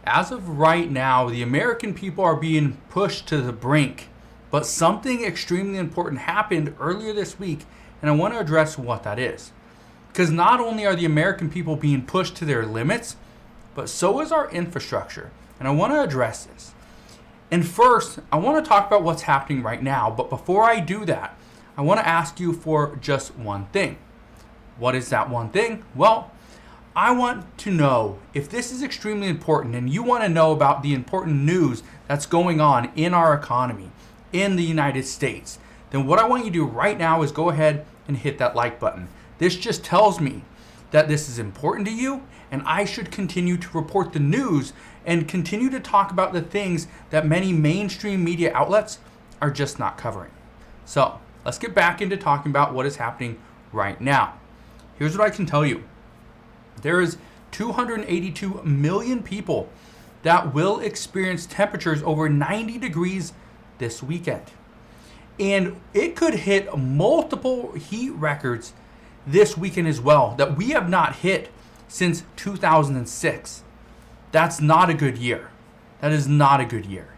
As of right now, the American people are being pushed to the brink. But something extremely important happened earlier this week, and I want to address what that is. Because not only are the American people being pushed to their limits, but so is our infrastructure. And I want to address this. And first, I want to talk about what's happening right now. But before I do that, I want to ask you for just one thing. What is that one thing? Well, I want to know if this is extremely important and you want to know about the important news that's going on in our economy, in the United States, then what I want you to do right now is go ahead and hit that like button. This just tells me that this is important to you and I should continue to report the news and continue to talk about the things that many mainstream media outlets are just not covering. So let's get back into talking about what is happening right now. Here's what I can tell you. There is 282 million people that will experience temperatures over 90 degrees this weekend. And it could hit multiple heat records this weekend as well that we have not hit since 2006. That's not a good year. That is not a good year.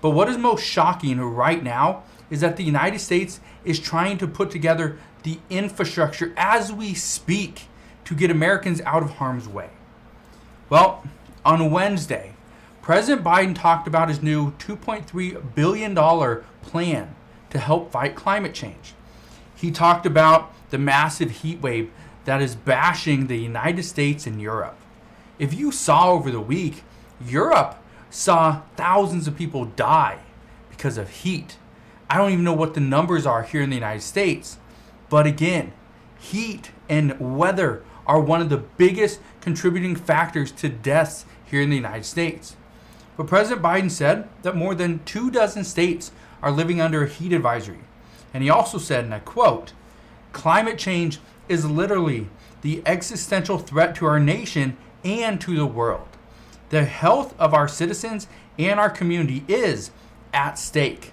But what is most shocking right now is that the United States is trying to put together the infrastructure as we speak to get Americans out of harm's way. Well, on Wednesday, President Biden talked about his new $2.3 billion plan to help fight climate change. He talked about the massive heat wave that is bashing the United States and Europe. If you saw over the week, Europe saw thousands of people die because of heat. I don't even know what the numbers are here in the United States. But again, heat and weather are one of the biggest contributing factors to deaths here in the United States. But President Biden said that more than 24 states are living under a heat advisory. And he also said, and I quote, "Climate change is literally the existential threat to our nation and to the world. The health of our citizens and our community is at stake.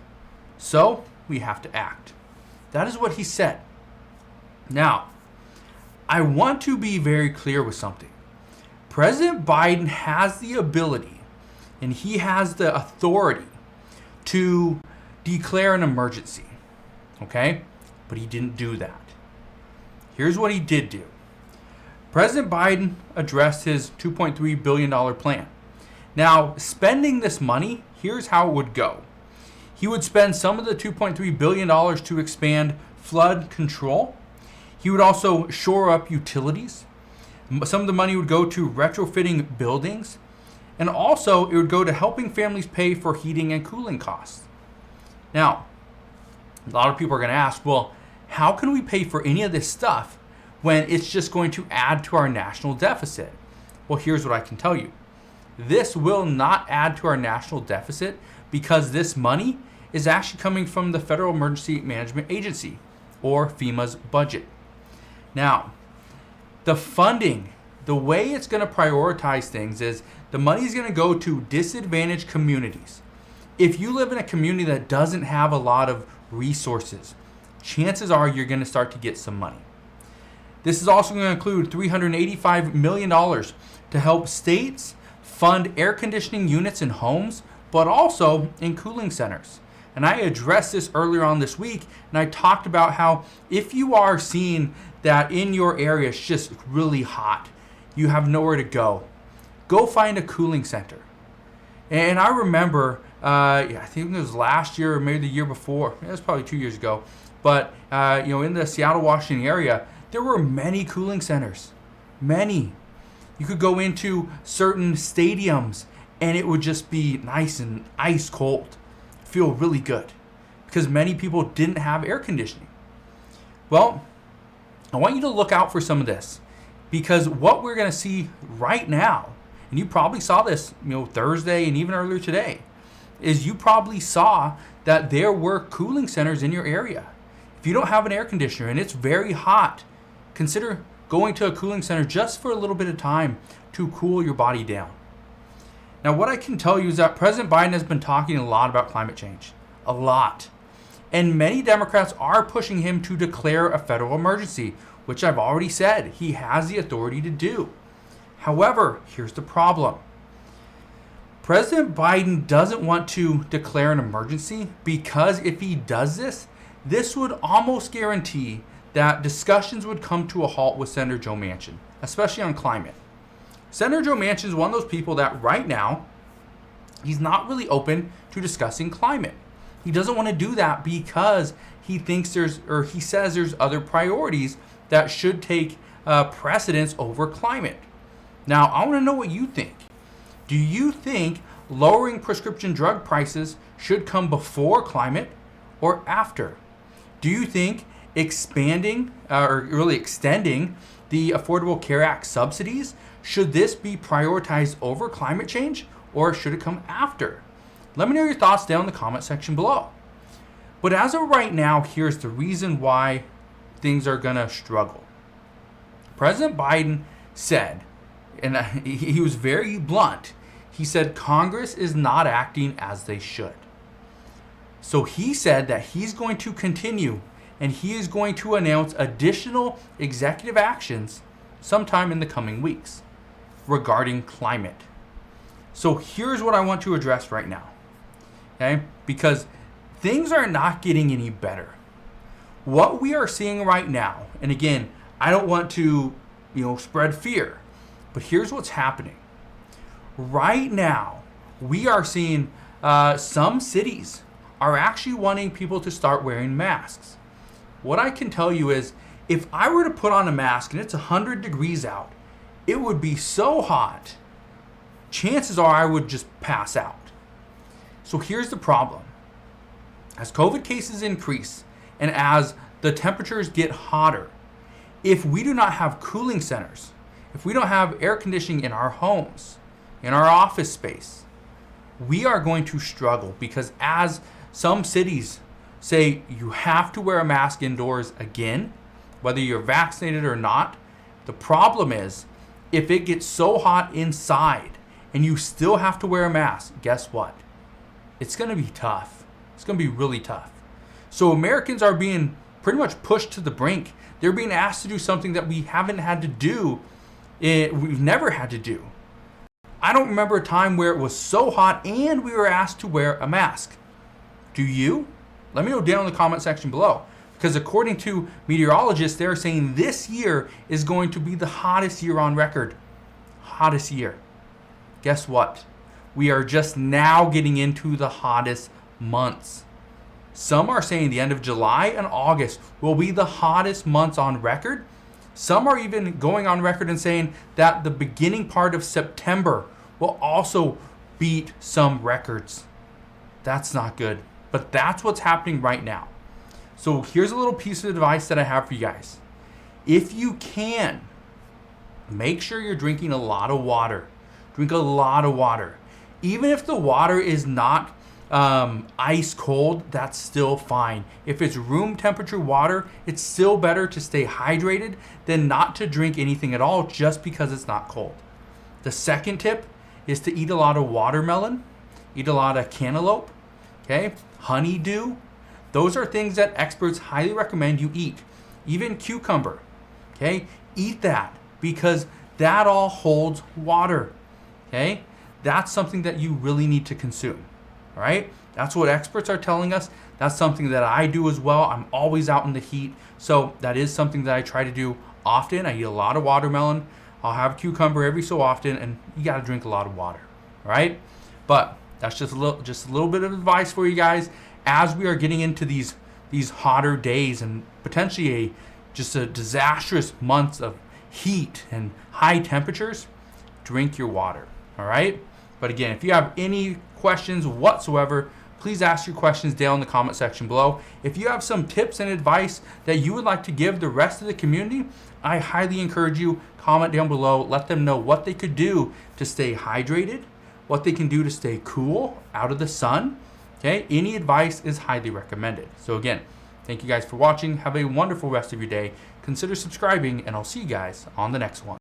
So we have to act." That is what he said. Now, I want to be very clear with something. President Biden has the ability and he has the authority to declare an emergency. Okay? But he didn't do that. Here's what he did do. President Biden addressed his $2.3 billion plan. Now, spending this money, here's how it would go. He would spend some of the $2.3 billion to expand flood control. He would also shore up utilities. Some of the money would go to retrofitting buildings. And also, it would go to helping families pay for heating and cooling costs. Now, a lot of people are going to ask, well, how can we pay for any of this stuff when it's just going to add to our national deficit? Well, here's what I can tell you. This will not add to our national deficit because this money is actually coming from the Federal Emergency Management Agency, or FEMA's budget. Now, the funding, the way it's going to prioritize things is the money is going to go to disadvantaged communities. If you live in a community that doesn't have a lot of resources, chances are you're going to start to get some money. This is also going to include $385 million to help states fund air conditioning units in homes, but also in cooling centers. And I addressed this earlier on this week, and I talked about how if you are seeing that in your area it's just really hot, you have nowhere to go find a cooling center. And I remember, I think it was last year or maybe the year before, it was probably 2 years ago, but in the Seattle, Washington area, there were many cooling centers, many. You could go into certain stadiums and it would just be nice and ice cold. Feel really good because many people didn't have air conditioning. Well, I want you to look out for some of this because what we're going to see right now, and you probably saw this, Thursday and even earlier today, is you probably saw that there were cooling centers in your area. If you don't have an air conditioner and it's very hot, consider going to a cooling center just for a little bit of time to cool your body down. Now, what I can tell you is that President Biden has been talking a lot about climate change. A lot. And many Democrats are pushing him to declare a federal emergency, which I've already said he has the authority to do. However, here's the problem. President Biden doesn't want to declare an emergency because if he does this, this would almost guarantee that discussions would come to a halt with Senator Joe Manchin, especially on climate. Senator Joe Manchin is one of those people that right now, he's not really open to discussing climate. He doesn't want to do that because he says there's other priorities that should take precedence over climate. Now, I want to know what you think. Do you think lowering prescription drug prices should come before climate or after? Do you think expanding or really extending the Affordable Care Act subsidies, should this be prioritized over climate change or should it come after? Let me know your thoughts down in the comment section below. But as of right now, here's the reason why things are going to struggle. President Biden said, and he was very blunt, he said Congress is not acting as they should. So he said that he's going to continue and he is going to announce additional executive actions sometime in the coming weeks regarding climate. So here's what I want to address right now, okay? Because things are not getting any better. What we are seeing right now, and again, I don't want to, spread fear, but here's what's happening. Right now, we are seeing some cities are actually wanting people to start wearing masks. What I can tell you is, if I were to put on a mask and it's 100 degrees out, it would be so hot, chances are I would just pass out. So here's the problem. As COVID cases increase and as the temperatures get hotter, if we do not have cooling centers, if we don't have air conditioning in our homes, in our office space, we are going to struggle because as some cities say you have to wear a mask indoors again, whether you're vaccinated or not, the problem is if it gets so hot inside and you still have to wear a mask, guess what? It's going to be tough. It's going to be really tough. So Americans are being pretty much pushed to the brink. They're being asked to do something that we haven't had to do. We've never had to do. I don't remember a time where it was so hot and we were asked to wear a mask. Do you? Let me know down in the comment section below. Because according to meteorologists, they're saying this year is going to be the hottest year on record. Hottest year. Guess what? We are just now getting into the hottest months. Some are saying the end of July and August will be the hottest months on record. Some are even going on record and saying that the beginning part of September will also beat some records. That's not good, but that's what's happening right now. So here's a little piece of advice that I have for you guys. If you can, make sure you're drinking a lot of water. Drink a lot of water. Even if the water is not ice cold, that's still fine. If it's room temperature water, it's still better to stay hydrated than not to drink anything at all just because it's not cold. The second tip is to eat a lot of watermelon, eat a lot of cantaloupe, okay? Honeydew. Those are things that experts highly recommend you eat. Even cucumber, okay? Eat that because that all holds water, okay? That's something that you really need to consume. All right, that's what experts are telling us. That's something that I do as well. I'm always out in the heat, so that is something that I try to do often. I eat a lot of watermelon. I'll have cucumber every so often, and you got to drink a lot of water. All right, but that's just a little bit of advice for you guys as we are getting into these hotter days and potentially a disastrous months of heat and high temperatures. Drink your water. All right. But again, if you have any questions whatsoever, please ask your questions down in the comment section below. If you have some tips and advice that you would like to give the rest of the community, I highly encourage you, comment down below. Let them know what they could do to stay hydrated, what they can do to stay cool out of the sun. Okay, any advice is highly recommended. So again, thank you guys for watching. Have a wonderful rest of your day. Consider subscribing, and I'll see you guys on the next one.